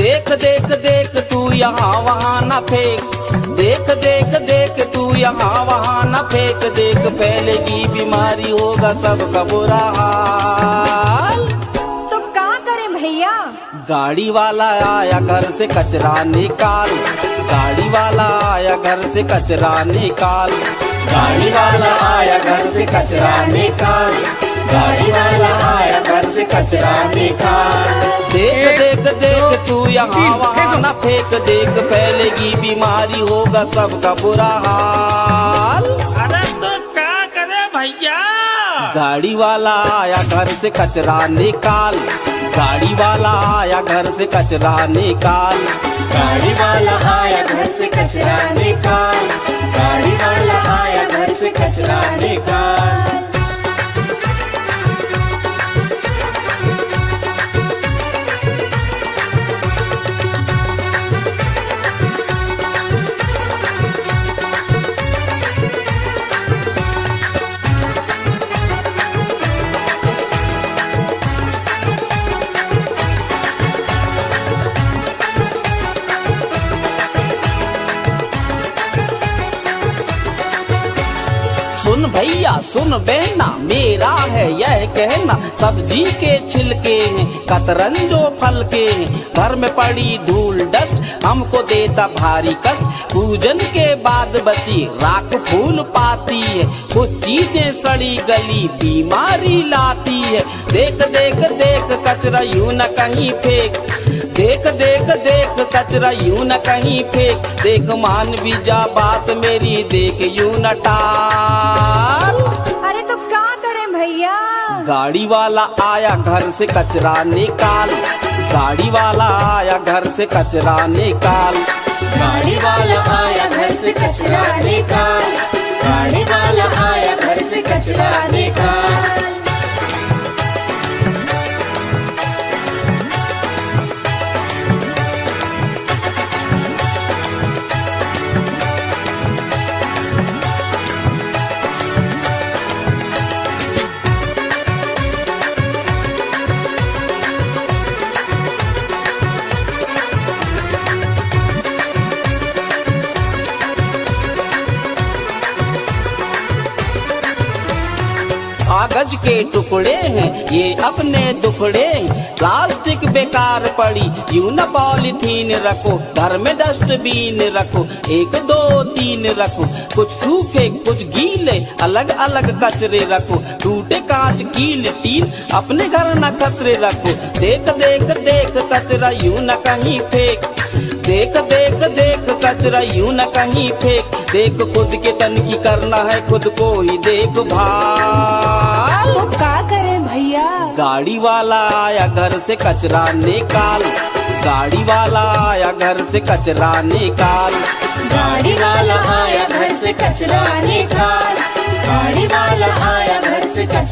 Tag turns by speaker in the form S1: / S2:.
S1: देख देख देख तू यहाँ वहाँ न फेंक, देख देख देख तू यहाँ वहाँ न फेंक, देख फैलेगी बीमारी होगा सबका बुरा हाल।
S2: तो क्या करें भैया?
S1: गाड़ी वाला आया घर से कचरा निकाल, गाड़ी वाला आया घर से कचरा निकाल,
S3: गाड़ी वाला आया घर से कचरा निकाल, गाड़ी वाला आया घर से कचरा निकाल।
S1: देख देख देख तू यहाँ वहाँ न फेंक, देख फैलेगी बीमारी होगा सबका बुरा हाल।
S4: अरे तो क्या करे भैया?
S1: गाड़ी वाला आया घर से कचरा निकाल, गाड़ी वाला आया घर से कचरा निकाल,
S3: गाड़ी वाला आया घर से कचरा निकाल, गाड़ी वाला आया घर से कचरा निकाल।
S1: सुन भैया सुन बहना, मेरा है यह कहना, सब्जी के छिलके हैं कतरन जो फल के हैं, घर में पड़ी धूल डस्ट हमको देता भारी कष्ट, पूजन के बाद बची राख फूल पाती है, कुछ चीजें सड़ी गली बीमारी लाती है। देख देख देख कचरा यूं न कहीं फेंक, देख देख देख कचरा यूं न कहीं फेंक, देख मान भी जा बात मेरी, देख यूं न टाल।
S2: अरे तो क्या करें भैया?
S1: गाड़ी वाला आया घर से कचरा निकाल, गाड़ी वाला आया घर से कचरा निकाल,
S3: गाड़ी वाला आया घर से कचरा निकाल, गाड़ी वाला आया घर से कचरा निकाल।
S1: कागज के टुकड़े हैं ये अपने दुखड़े हैं, प्लास्टिक बेकार पड़ी यूं न पॉलीथीन रखो, घर में डस्टबिन रखो, 1 2 3 रखो, कुछ सूखे कुछ गीले अलग अलग कचरे रखो, टूटे कांच कील टीन अपने घर न कचरे रखो। देख देख देख कचरा यूं न कहीं फेंक, देख देख देख कचरा यूं न कहीं फेंक, देख खुद के तन की करना है खुद को ही देखभाल।
S2: तो क्या करें भैया?
S1: गाड़ी वाला आया घर से कचरा निकाल, गाड़ी वाला आया घर से कचरा निकाल,
S3: गाड़ी वाला आया घर से कचरा निकाल, गाड़ी वाला आया घर से कचरा